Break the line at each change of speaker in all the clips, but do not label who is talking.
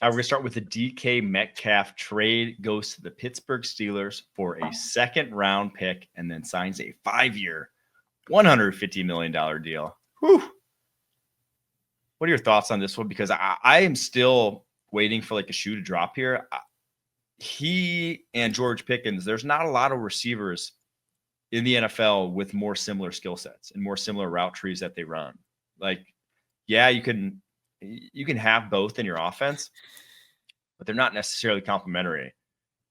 We're going to start with the DK Metcalf trade. Goes to the Pittsburgh Steelers for a second-round pick and then signs a 5-year, $150 million deal. Whew. What are your thoughts on this one? Because I am still waiting for like a shoe to drop here. He and George Pickens, there's not a lot of receivers in the NFL with more similar skill sets and more similar route trees that they run. Like, yeah, you can have both in your offense, but they're not necessarily complementary.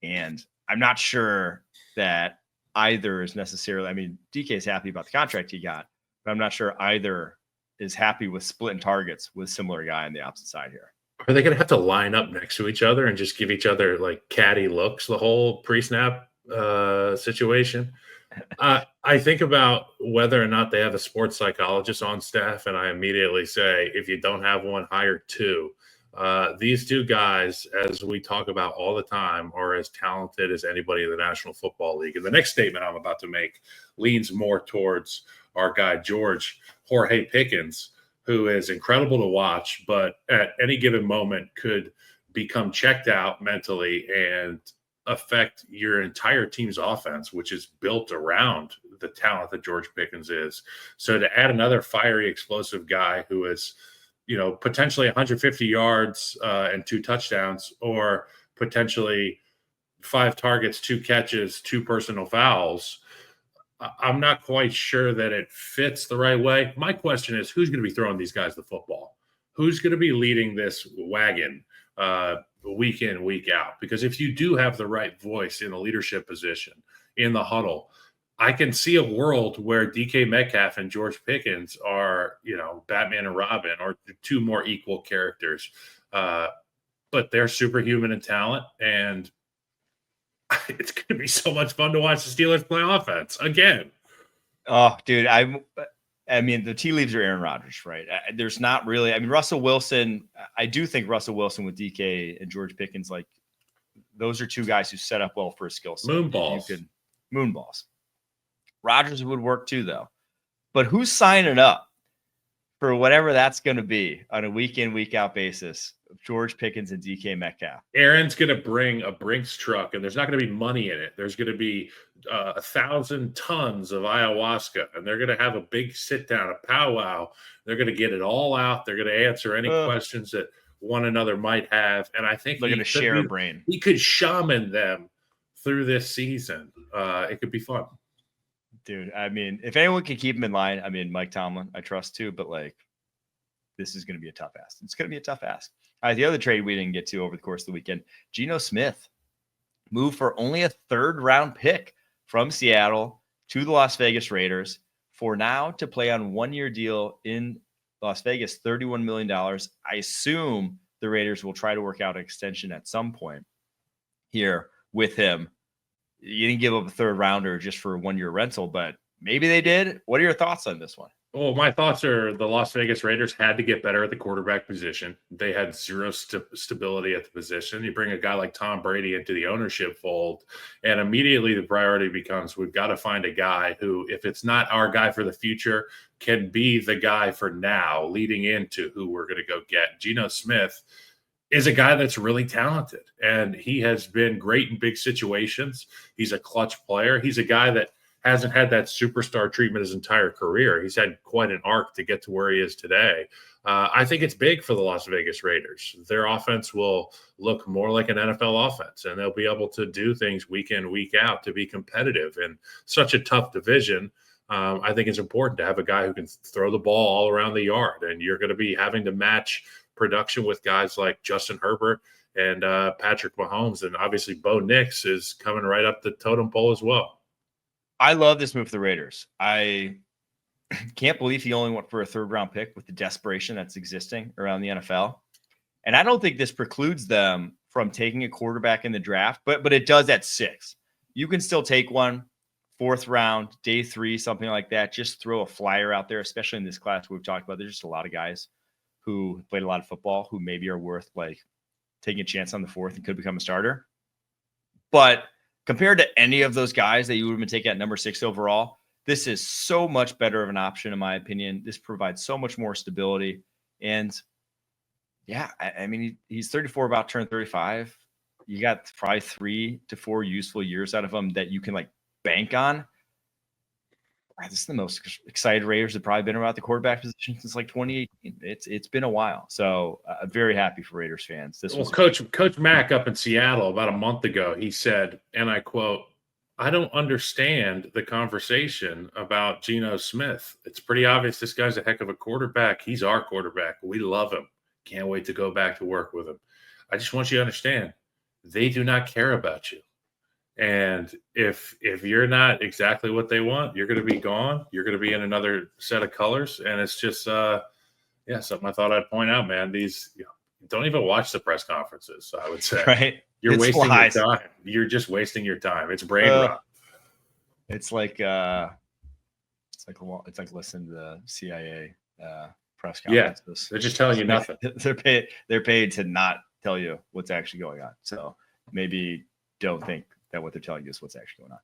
And I'm not sure that either is necessarily, I mean, DK is happy about the contract he got, but I'm not sure either is happy with splitting targets with similar guy on the opposite side here.
Are they going to have to line up next to each other and just give each other like catty looks the whole pre-snap situation? I think about whether or not they have a sports psychologist on staff, and I immediately say, if you don't have one, hire two. These two guys, as we talk about all the time, are as talented as anybody in the National Football League. And the next statement I'm about to make leans more towards our guy, Jorge Pickens, who is incredible to watch, but at any given moment could become checked out mentally and affect your entire team's offense, which is built around the talent that George Pickens is. So to add another fiery, explosive guy who is, potentially 150 yards and 2 touchdowns, or potentially 5 targets, 2 catches, 2 personal fouls, I'm not quite sure that it fits the right way. My question is, who's going to be throwing these guys the football? Who's going to be leading this wagon week in, week out? Because if you do have the right voice in the leadership position, in the huddle, I can see a world where DK Metcalf and George Pickens are, Batman and Robin, or 2 more equal characters. But they're superhuman in talent, and it's going to be so much fun to watch the Steelers play offense again.
Oh, dude, I mean, the tea leaves are Aaron Rodgers, right? There's not really. I mean, Russell Wilson. I do think Russell Wilson with DK and George Pickens, like, those are 2 guys who set up well for a skill set. Moonballs. Rodgers would work too, though. But who's signing up for whatever that's going to be on a week in, week out basis? George Pickens and DK Metcalf.
Aaron's going to bring a Brinks truck, and there's not going to be money in it. There's going to be 1,000 tons of ayahuasca, and they're going to have a big sit down, a powwow. They're going to get it all out. They're going to answer any questions that one another might have. And I think
they're going to share a brain.
He could shaman them through this season. It could be fun.
Dude, I mean, if anyone can keep him in line, I mean, Mike Tomlin, I trust too, but like, this is going to be a tough ask. It's going to be a tough ask. All right, the other trade we didn't get to over the course of the weekend, Geno Smith moved for only a 3rd-round pick from Seattle to the Las Vegas Raiders for now to play on 1-year deal in Las Vegas, $31 million. I assume the Raiders will try to work out an extension at some point here with him. You didn't give up a 3rd-rounder just for a 1-year rental, but maybe they did. What are your thoughts on this one?
Well, my thoughts are the Las Vegas Raiders had to get better at the quarterback position. They had zero stability at the position. You bring a guy like Tom Brady into the ownership fold, and immediately the priority becomes, we've got to find a guy who, if it's not our guy for the future, can be the guy for now, leading into who we're going to go get. Geno Smith is a guy that's really talented, and he has been great in big situations. He's a clutch player. He's a guy that hasn't had that superstar treatment his entire career. He's had quite an arc to get to where he is today. I think it's big for the Las Vegas Raiders. Their offense will look more like an NFL offense, and they'll be able to do things week in, week out to be competitive in such a tough division. I think it's important to have a guy who can throw the ball all around the yard, and you're going to be having to match production with guys like Justin Herbert and Patrick Mahomes, and obviously Bo Nix is coming right up the totem pole as well.
I love this move for the Raiders. I can't believe he only went for a 3rd-round pick with the desperation that's existing around the NFL. And I don't think this precludes them from taking a quarterback in the draft, but it does at 6. You can still take one, 4th round, day 3, something like that. Just throw a flyer out there, especially in this class we've talked about. There's just a lot of guys who played a lot of football who maybe are worth like taking a chance on the 4th and could become a starter. But compared to any of those guys that you would have been taking at number 6 overall, this is so much better of an option, in my opinion. This provides so much more stability. And Yeah, I mean, he's 34, about to turn 35. You got probably 3 to 4 useful years out of him that you can like bank on. This is the most excited Raiders have probably been about the quarterback position since like 2018. It's been a while, so I'm very happy for Raiders fans. This was
Coach Mack up in Seattle about a month ago. He said, and I quote, "I don't understand the conversation about Geno Smith. It's pretty obvious this guy's a heck of a quarterback. He's our quarterback. We love him. Can't wait to go back to work with him. I just want you to understand, they do not care about you. And if you're not exactly what they want, you're going to be gone. You're going to be in another set of colors. And it's just, something I thought I'd point out, man. These, don't even watch the press conferences. I would say,
right.
You're wasting your time. You're just wasting your time. It's brain rot.
It's like listening to the CIA press conferences.
Yeah, they're just telling you nothing.
They're paid to not tell you what's actually going on. So maybe don't think that what they're telling you is what's actually going on.